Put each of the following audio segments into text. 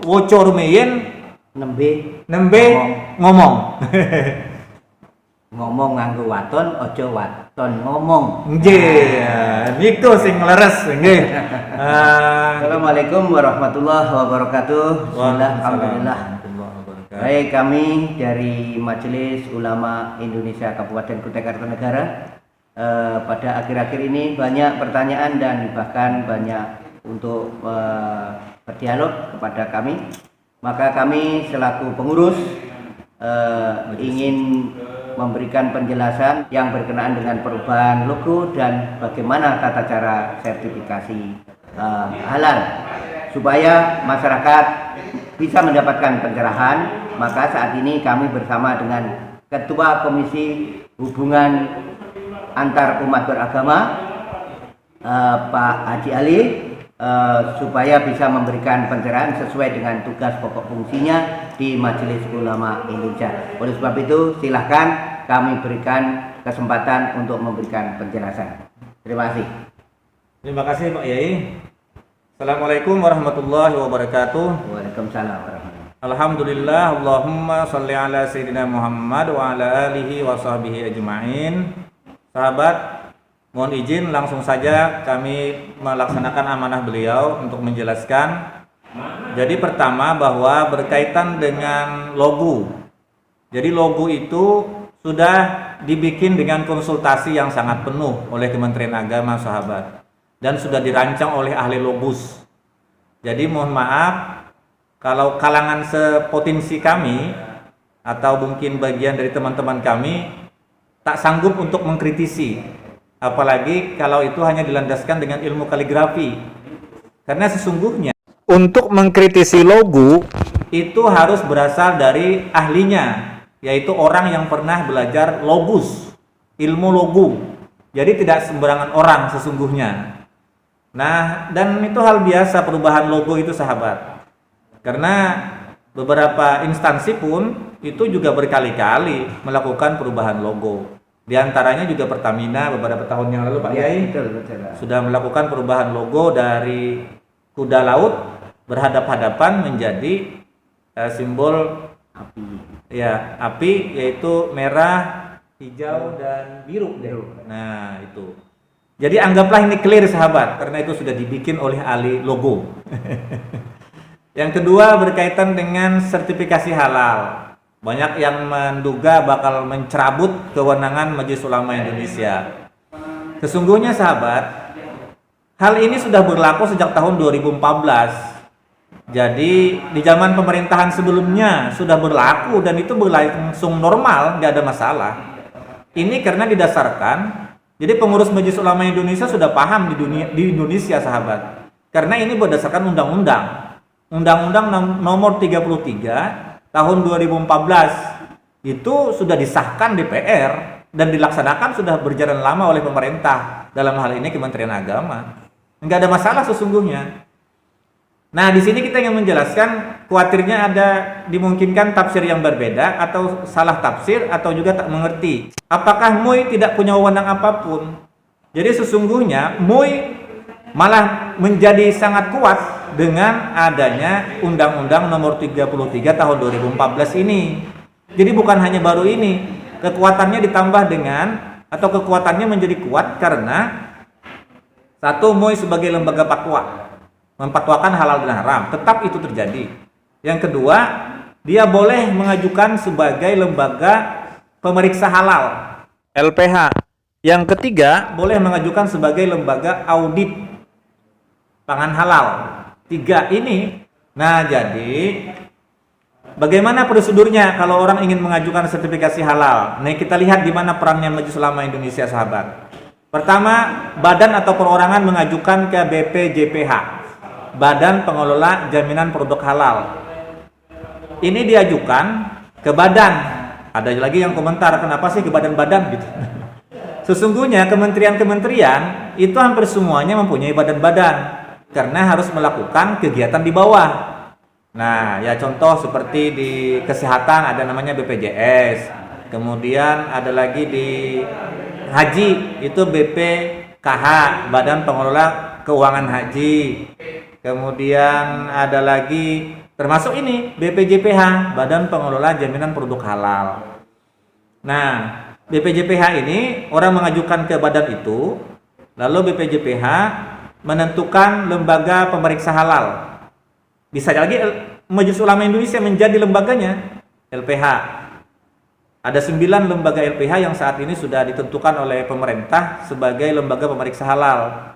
woco rumiyin nembe ngomong. Ngomong nganggo waton, aja waton ngomong. Nggih, niku sing leres nggih. Assalamualaikum warahmatullahi wabarakatuh. Alhamdulillah. Baik, kami dari Majelis Ulama Indonesia Kabupaten Kutai Kartanegara pada akhir-akhir ini banyak pertanyaan dan bahkan banyak untuk berdialog kepada kami. Maka kami selaku pengurus ingin memberikan penjelasan yang berkenaan dengan perubahan logo dan bagaimana tata cara sertifikasi halal supaya masyarakat bisa mendapatkan pencerahan. Maka saat ini kami bersama dengan Ketua Komisi Hubungan Antar Umat Beragama Pak Haji Ali supaya bisa memberikan pencerahan sesuai dengan tugas pokok fungsinya di Majelis Ulama Indonesia. Oleh sebab itu silahkan kami berikan kesempatan untuk memberikan penjelasan. Terima kasih. Terima kasih Pak Yai. Assalamualaikum warahmatullahi wabarakatuh. Waalaikumsalam warahmatullahi. Alhamdulillah, Allahumma sholli ala sayyidina Muhammad wa ala alihi wa sahbihi ajma'in. Sahabat, mohon izin langsung saja kami melaksanakan amanah beliau untuk menjelaskan. Jadi pertama bahwa berkaitan dengan logo. Jadi logo itu sudah dibikin dengan konsultasi yang sangat penuh oleh Kementerian Agama, sahabat, dan sudah dirancang oleh ahli logos. Jadi mohon maaf kalau kalangan sepotensi kami atau mungkin bagian dari teman-teman kami tak sanggup untuk mengkritisi, apalagi kalau itu hanya dilandaskan dengan ilmu kaligrafi. Karena sesungguhnya untuk mengkritisi logo itu harus berasal dari ahlinya, yaitu orang yang pernah belajar logos, ilmu logo. Jadi tidak sembarangan orang sesungguhnya. Nah, dan itu hal biasa perubahan logo itu, sahabat. Karena beberapa instansi pun itu juga berkali-kali melakukan perubahan logo. Di antaranya juga Pertamina beberapa tahun yang lalu, Pak Yai, sudah melakukan perubahan logo dari kuda laut berhadap-hadapan menjadi simbol api. Ya, api, yaitu merah, hijau dan biru. Nah, itu. Jadi anggaplah ini clear, sahabat, karena itu sudah dibikin oleh ahli logo. Yang kedua berkaitan dengan sertifikasi halal. Banyak yang menduga bakal mencerabut kewenangan Majelis Ulama Indonesia. Sesungguhnya, sahabat, hal ini sudah berlaku sejak tahun 2014. Jadi di zaman pemerintahan sebelumnya sudah berlaku dan itu berlangsung normal, nggak ada masalah. Ini karena didasarkan, jadi pengurus Majelis Ulama Indonesia sudah paham di Indonesia, sahabat. Karena ini berdasarkan undang-undang. Undang-Undang nomor 33 tahun 2014 itu sudah disahkan DPR dan dilaksanakan sudah berjalan lama oleh pemerintah, dalam hal ini Kementerian Agama. Enggak ada masalah sesungguhnya. Nah, di sini kita ingin menjelaskan, khawatirnya ada dimungkinkan tafsir yang berbeda atau salah tafsir atau juga tak mengerti. Apakah MUI tidak punya wewenang apapun? Jadi sesungguhnya MUI malah menjadi sangat kuat dengan adanya Undang-Undang nomor 33 tahun 2014 ini. Jadi bukan hanya baru ini, kekuatannya ditambah dengan, atau kekuatannya menjadi kuat karena satu, MUI sebagai lembaga fatwa memfatwakan halal dan haram, tetap itu terjadi. Yang kedua, dia boleh mengajukan sebagai lembaga pemeriksa halal, LPH. Yang ketiga, boleh mengajukan sebagai lembaga audit pangan halal. Tiga ini. Nah, jadi bagaimana prosedurnya kalau orang ingin mengajukan sertifikasi halal? Nah, kita lihat di mana perannya Majelis Ulama Indonesia, sahabat. Pertama, badan atau perorangan mengajukan ke BPJPH, Badan Pengelola Jaminan Produk Halal. Ini diajukan ke badan. Ada lagi yang komentar, kenapa sih ke badan-badan gitu. Sesungguhnya kementerian-kementerian itu hampir semuanya mempunyai badan-badan karena harus melakukan kegiatan di bawah. Nah, ya contoh seperti di kesehatan ada namanya BPJS. Kemudian ada lagi di haji itu BPKH, Badan Pengelola Keuangan Haji. Kemudian ada lagi Termasuk ini BPJPH, Badan Pengelola Jaminan Produk Halal. Nah, BPJPH ini orang mengajukan ke badan itu, lalu BPJPH menentukan lembaga pemeriksa halal. Bisa lagi Majelis Ulama Indonesia menjadi lembaganya, LPH. Ada 9 lembaga LPH yang saat ini sudah ditentukan oleh pemerintah sebagai lembaga pemeriksa halal.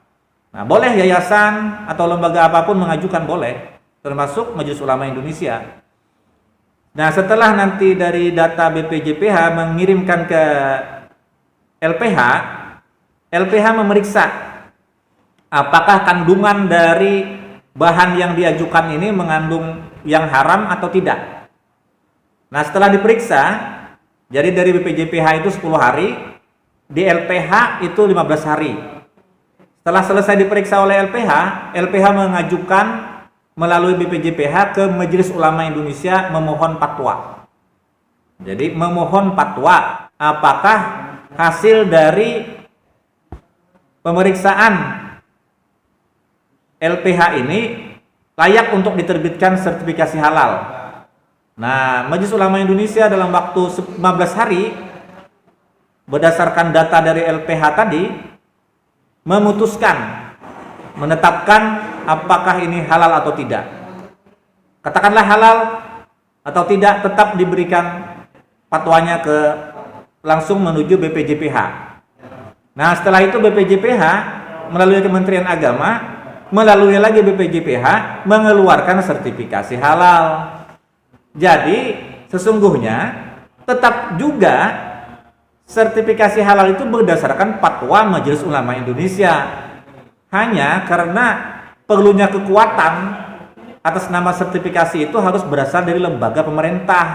Nah, boleh yayasan atau lembaga apapun mengajukan, boleh, termasuk Majelis Ulama Indonesia. Nah, setelah nanti dari data BPJPH mengirimkan ke LPH, LPH memeriksa apakah kandungan dari bahan yang diajukan ini mengandung yang haram atau tidak. Nah, setelah diperiksa, jadi dari BPJPH itu 10 hari, di LPH itu 15 hari. Setelah selesai diperiksa oleh LPH, LPH mengajukan melalui BPJPH ke Majelis Ulama Indonesia memohon fatwa. Jadi memohon fatwa apakah hasil dari pemeriksaan LPH ini layak untuk diterbitkan sertifikasi halal. Nah, Majelis Ulama Indonesia dalam waktu 15 hari berdasarkan data dari LPH tadi memutuskan, menetapkan apakah ini halal atau tidak. Katakanlah halal atau tidak, tetap diberikan fatwanya ke langsung menuju BPJPH. Nah, setelah itu BPJPH melalui Kementerian Agama, melalui lagi BPJPH mengeluarkan sertifikasi halal. Jadi sesungguhnya tetap juga sertifikasi halal itu berdasarkan fatwa Majelis Ulama Indonesia. Hanya karena perlunya kekuatan atas nama sertifikasi itu harus berasal dari lembaga pemerintah.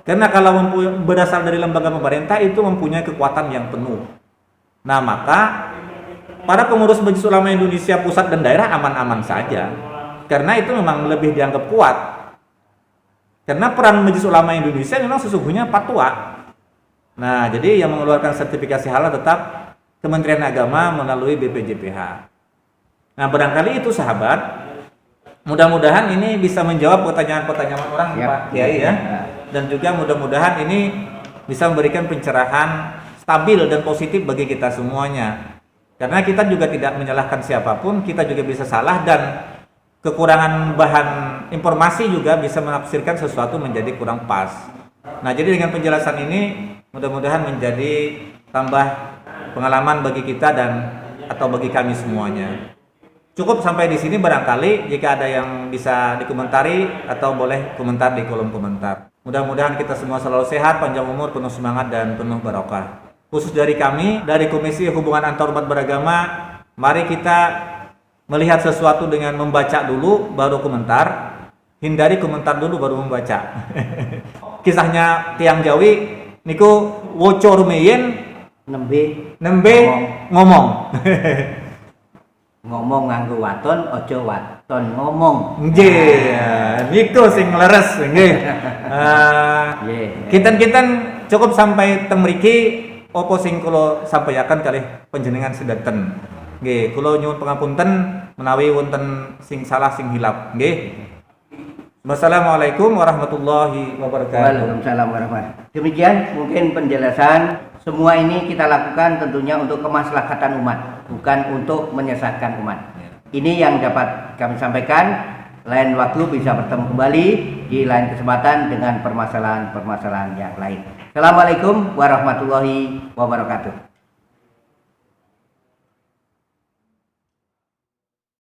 Karena kalau berasal dari lembaga pemerintah itu mempunyai kekuatan yang penuh. Nah, maka para pengurus Majelis Ulama Indonesia pusat dan daerah aman-aman saja. Karena itu memang lebih dianggap kuat. Karena peran Majelis Ulama Indonesia memang sesungguhnya fatwa. Nah, jadi yang mengeluarkan sertifikasi halal tetap Kementerian Agama melalui BPJPH. Nah, barangkali itu sahabat. Mudah-mudahan ini bisa menjawab pertanyaan-pertanyaan orang, ya, Pak Kiai ya. Dan juga mudah-mudahan ini bisa memberikan pencerahan stabil dan positif bagi kita semuanya. Karena kita juga tidak menyalahkan siapapun, kita juga bisa salah dan kekurangan bahan informasi juga bisa menafsirkan sesuatu menjadi kurang pas. Nah, jadi dengan penjelasan ini mudah-mudahan menjadi tambah pengalaman bagi kita dan atau bagi kami semuanya. Cukup sampai di sini barangkali. Jika ada yang bisa dikomentari atau boleh komentar di kolom komentar. Mudah-mudahan kita semua selalu sehat, panjang umur, penuh semangat dan penuh barokah. Khusus dari kami, dari Komisi Hubungan Antarumat Beragama, mari kita melihat sesuatu dengan membaca dulu baru komentar. Hindari komentar dulu baru membaca. Kisahnya tiang Jawi niku woco rumeyin nembe ngomong. Ngomong nganggo waton, ojo waton ngomong. Nggih, niku sing leres nggih. Kinten-kinten cukup sampai teng mriki apa sing kula sampaikan kalih panjenengan sedanten. Nggih, kula nyuwun pangapunten menawi wonten sing salah sing hilap. Nggih. Wassalamualaikum warahmatullahi wabarakatuh. Waalaikumsalam warahmatullahi wabarakatuh. Demikian mungkin penjelasan. Semua ini kita lakukan tentunya untuk kemaslahatan umat, bukan untuk menyesatkan umat. Ini yang dapat kami sampaikan. Lain waktu bisa bertemu kembali di lain kesempatan dengan permasalahan-permasalahan yang lain. Assalamualaikum warahmatullahi wabarakatuh.